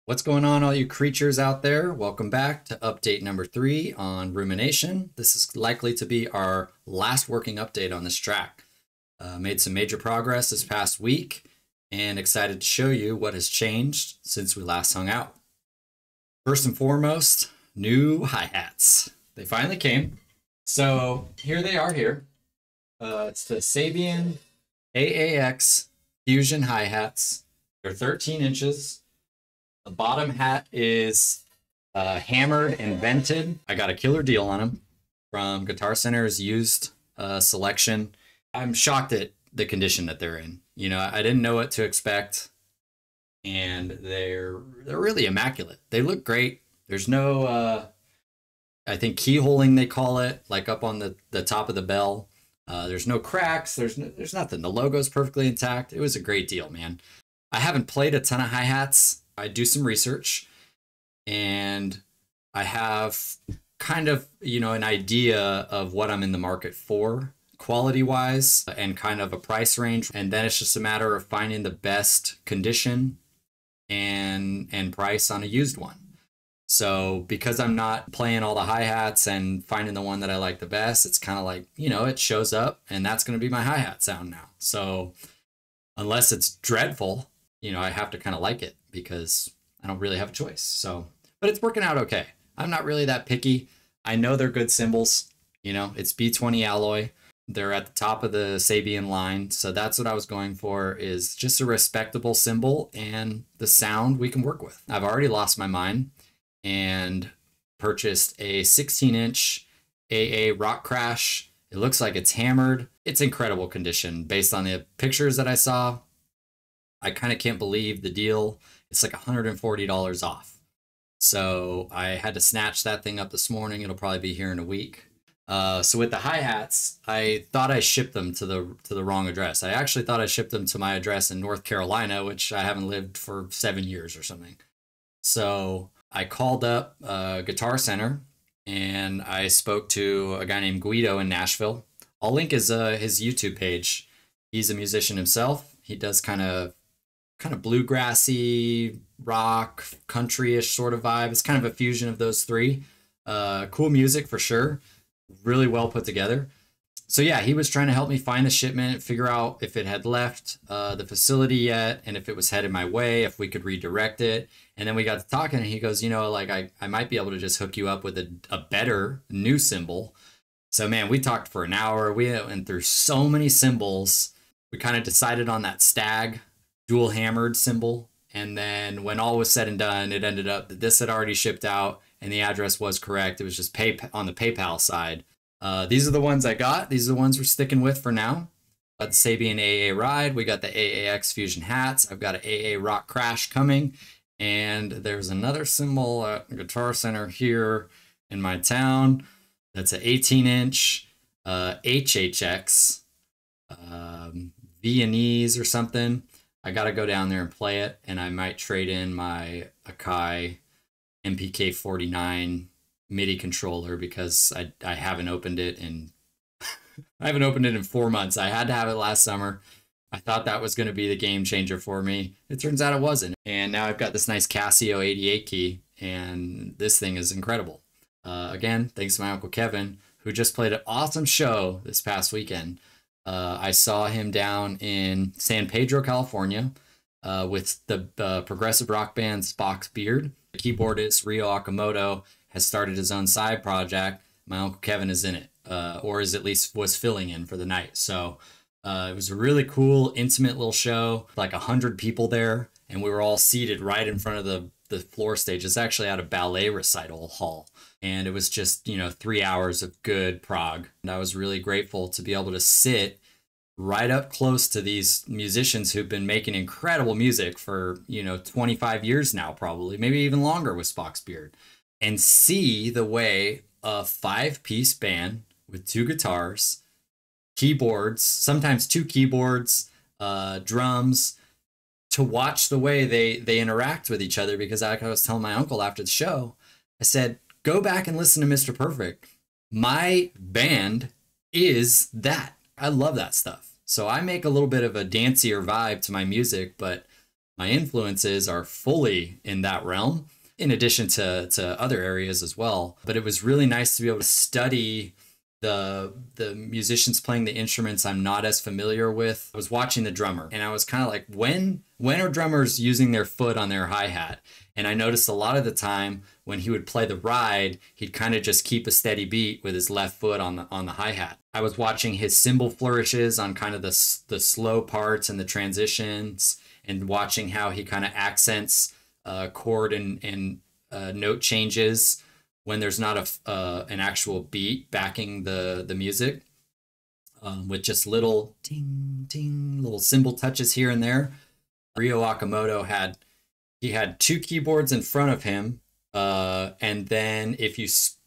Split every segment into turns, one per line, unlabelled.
What's going on, all you creatures out there? Welcome back to update number 3 on Rumination. This is likely to be our last working update on this track. Made some major progress this past week and excited to show you what has changed since we last hung out. First and foremost, new hi-hats. They finally came. So here they are here. It's the Sabian AAX Fusion hi-hats. They're 13 inches. The bottom hat is hammered and vented. I got a killer deal on them from Guitar Center's used selection. I'm shocked at the condition that they're in. You know, I didn't know what to expect, and they're really immaculate. They look great. There's no, I think keyholing they call it, like up on the top of the bell. There's no cracks. There's nothing. The logo's perfectly intact. It was a great deal, man. I haven't played a ton of hi-hats. I do some research, and I have kind of, you know, an idea of what I'm in the market for quality wise and kind of a price range. And then it's just a matter of finding the best condition and price on a used one. So because I'm not playing all the hi-hats and finding the one that I like the best, it's kind of like, you know, it shows up and that's going to be my hi-hat sound now. So unless it's dreadful, you know, I have to kind of like it because I don't really have a choice. So, but it's working out okay. I'm not really that picky. I know they're good cymbals. You know, it's B20 alloy. They're at the top of the Sabian line. So that's what I was going for, is just a respectable cymbal and the sound we can work with. I've already lost my mind and purchased a 16-inch AA Rock Crash. It looks like it's hammered. It's incredible condition based on the pictures that I saw. I kind of can't believe the deal. It's like $140 off. So I had to snatch that thing up this morning. It'll probably be here in a week. So with the hi-hats, I thought I shipped them to the wrong address. I actually thought I shipped them to my address in North Carolina, which I haven't lived for 7 years or something. So I called up Guitar Center and I spoke to a guy named Guido in Nashville. I'll link his YouTube page. He's a musician himself. He does kind of bluegrassy, rock, country-ish sort of vibe. It's kind of a fusion of those three. Cool music for sure. Really well put together. So yeah, he was trying to help me find the shipment, figure out if it had left the facility yet, and if it was headed my way, if we could redirect it. And then we got to talking, and he goes, you know, like I might be able to just hook you up with a better new cymbal. So man, we talked for an hour. We went through so many cymbals. We kind of decided on that Stag dual hammered cymbal. And then when all was said and done, it ended up that this had already shipped out and the address was correct. It was just on the PayPal side. These are the ones I got. These are the ones we're sticking with for now. Got the Sabian AA Ride. We got the AAX Fusion hats. I've got an AA Rock Crash coming. And there's another cymbal at Guitar Center here in my town. That's an 18-inch HHX Viennese or something. I got to go down there and play it, and I might trade in my Akai MPK49 MIDI controller because I haven't opened it in I haven't opened it in 4 months. I had to have it last summer. I thought that was going to be the game changer for me. It turns out it wasn't. And now I've got this nice Casio 88 key, and this thing is incredible. Again, thanks to my Uncle Kevin, who just played an awesome show this past weekend. I saw him down in San Pedro, California, with the progressive rock band Spock's Beard. The keyboardist Ryo Akamoto has started his own side project. My Uncle Kevin is in it, or is at least was filling in for the night. So it was a really cool, intimate little show, like 100 people there, and we were all seated right in front of the floor stage. It's actually at a ballet recital hall. And it was just, you know, 3 hours of good prog. And I was really grateful to be able to sit right up close to these musicians who've been making incredible music for, you know, 25 years now, probably, maybe even longer with Spock's Beard, and see the way a 5-piece band with 2 guitars, keyboards, sometimes 2 keyboards, drums, to watch the way they interact with each other. Because like I was telling my uncle after the show, I said, go back and listen to Mr. Perfect. My band is that. I love that stuff. So I make a little bit of a dancier vibe to my music, but my influences are fully in that realm, in addition to other areas as well. But it was really nice to be able to study the musicians playing the instruments I'm not as familiar with. I was watching the drummer, and I was kind of like, when are drummers using their foot on their hi-hat? And I noticed a lot of the time when he would play the ride, he'd kind of just keep a steady beat with his left foot on the hi-hat. I was watching his cymbal flourishes on kind of the slow parts and the transitions, and watching how he kind of accents chord and note changes when there's not an actual beat backing the music, with just little ting ting, little cymbal touches here and there. Ryo Akamoto had 2 keyboards in front of him, and then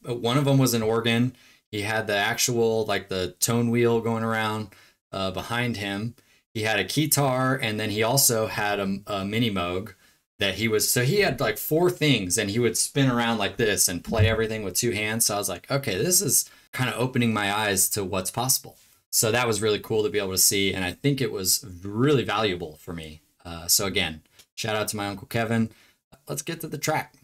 one of them was an organ. He had the actual, like, the tone wheel going around behind him. He had a guitar, and then he also had a mini Moog that he had like 4 things, and he would spin around like this and play everything with 2 hands. So I was like, okay, this is kind of opening my eyes to what's possible. So that was really cool to be able to see, and I think it was really valuable for me. So again, shout out to my Uncle Kevin. Let's get to the track.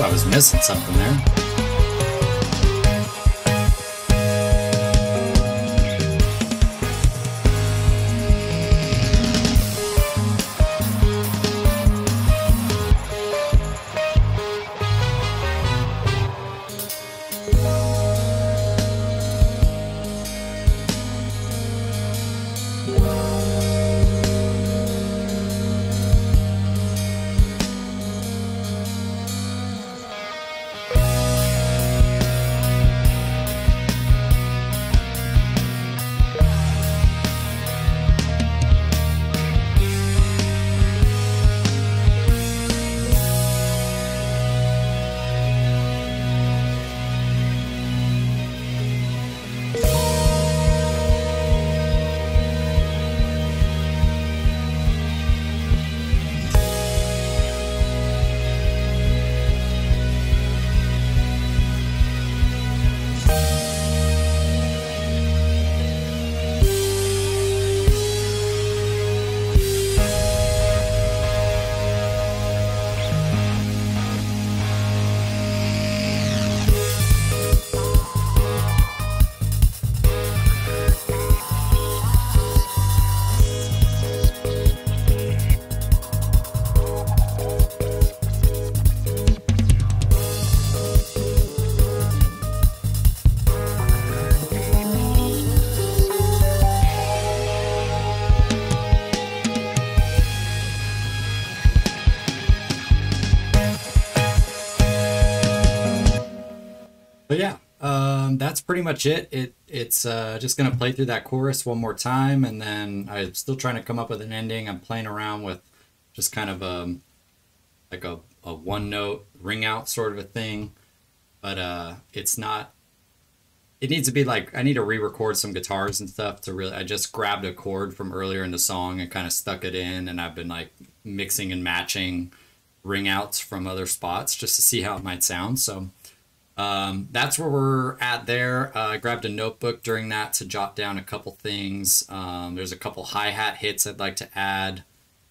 I was missing something there. But yeah, that's pretty much it. It's just gonna play through that chorus one more time, and then I'm still trying to come up with an ending. I'm playing around with just kind of like a one note ring out sort of a thing, but it's not. It needs to be like, I need to re-record some guitars and stuff to really. I just grabbed a chord from earlier in the song and kind of stuck it in, and I've been like mixing and matching ring outs from other spots just to see how it might sound. So. That's where we're at there. I grabbed a notebook during that to jot down a couple things. There's a couple hi-hat hits I'd like to add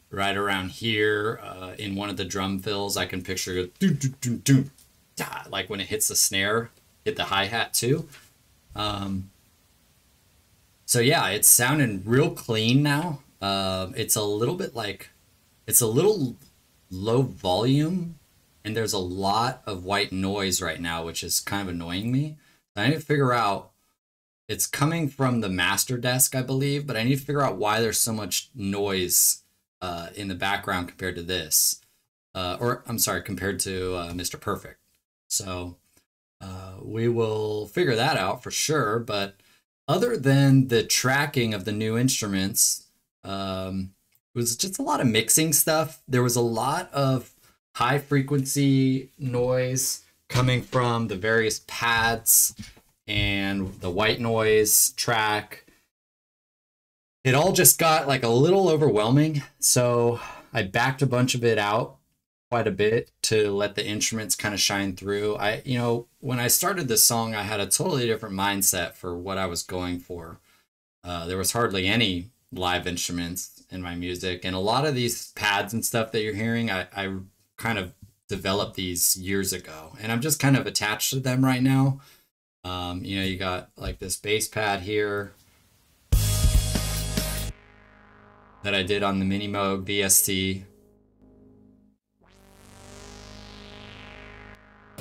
right around here. In one of the drum fills, I can picture it, doo, doo, doo, doo. da, like when it hits the snare, hit the hi-hat too. So yeah, it's sounding real clean now. It's a little bit like, it's a little low volume, and there's a lot of white noise right now, which is kind of annoying me. I need to figure out, it's coming from the master desk, I believe, but I need to figure out why there's so much noise in the background compared to this. Or I'm sorry, compared to Mr. Perfect. So we will figure that out for sure. But other than the tracking of the new instruments, it was just a lot of mixing stuff. There was a lot of high frequency noise coming from the various pads and the white noise track. It all just got like a little overwhelming. So I backed a bunch of it out quite a bit to let the instruments kind of shine through. When I started this song, I had a totally different mindset for what I was going for. There was hardly any live instruments in my music, and a lot of these pads and stuff that you're hearing, I kind of developed these years ago, and I'm just kind of attached to them right now. You got like this bass pad here that I did on the Mini Moog VST.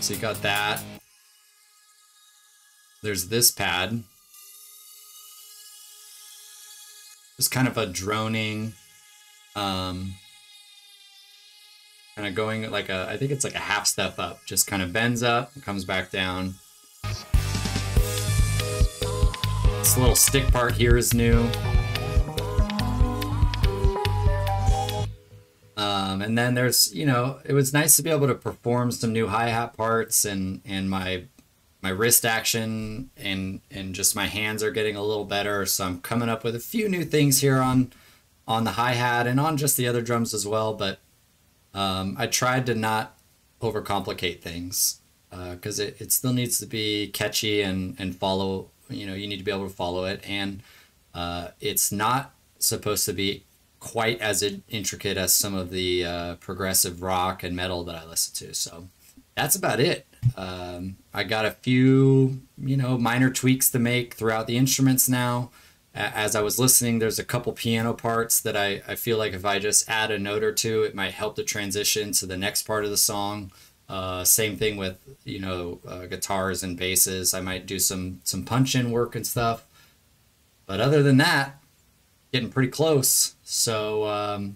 So you got that. There's this pad. Just kind of a droning, kind of going like I think it's like a half step up. Just kind of bends up, comes back down. This little stick part here is new. And then there's, it was nice to be able to perform some new hi-hat parts, and my wrist action and just my hands are getting a little better. So I'm coming up with a few new things here on the hi-hat and on just the other drums as well. But I tried to not overcomplicate things because it still needs to be catchy and follow, you need to be able to follow it. And it's not supposed to be quite as intricate as some of the progressive rock and metal that I listen to. So that's about it. I got a few, minor tweaks to make throughout the instruments now. As I was listening, there's a couple piano parts that I feel like if I just add a note or two, it might help the transition to the next part of the song. Same thing with, guitars and basses. I might do some punch-in work and stuff. But other than that, getting pretty close. So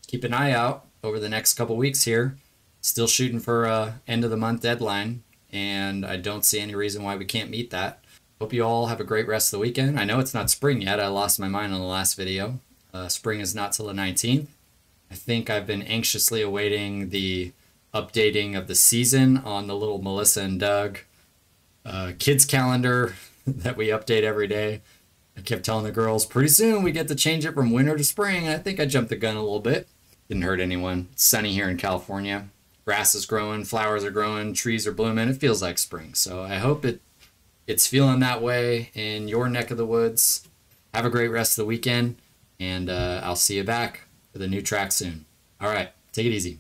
keep an eye out over the next couple weeks here. Still shooting for a end of the month deadline, and I don't see any reason why we can't meet that. Hope you all have a great rest of the weekend. I know it's not spring yet. I lost my mind on the last video. Spring is not till the 19th. I think I've been anxiously awaiting the updating of the season on the little Melissa and Doug kids calendar that we update every day. I kept telling the girls, pretty soon we get to change it from winter to spring. I think I jumped the gun a little bit. Didn't hurt anyone. It's sunny here in California. Grass is growing, flowers are growing, trees are blooming. It feels like spring. So I hope it's feeling that way in your neck of the woods. Have a great rest of the weekend, and I'll see you back with a new track soon. All right, take it easy.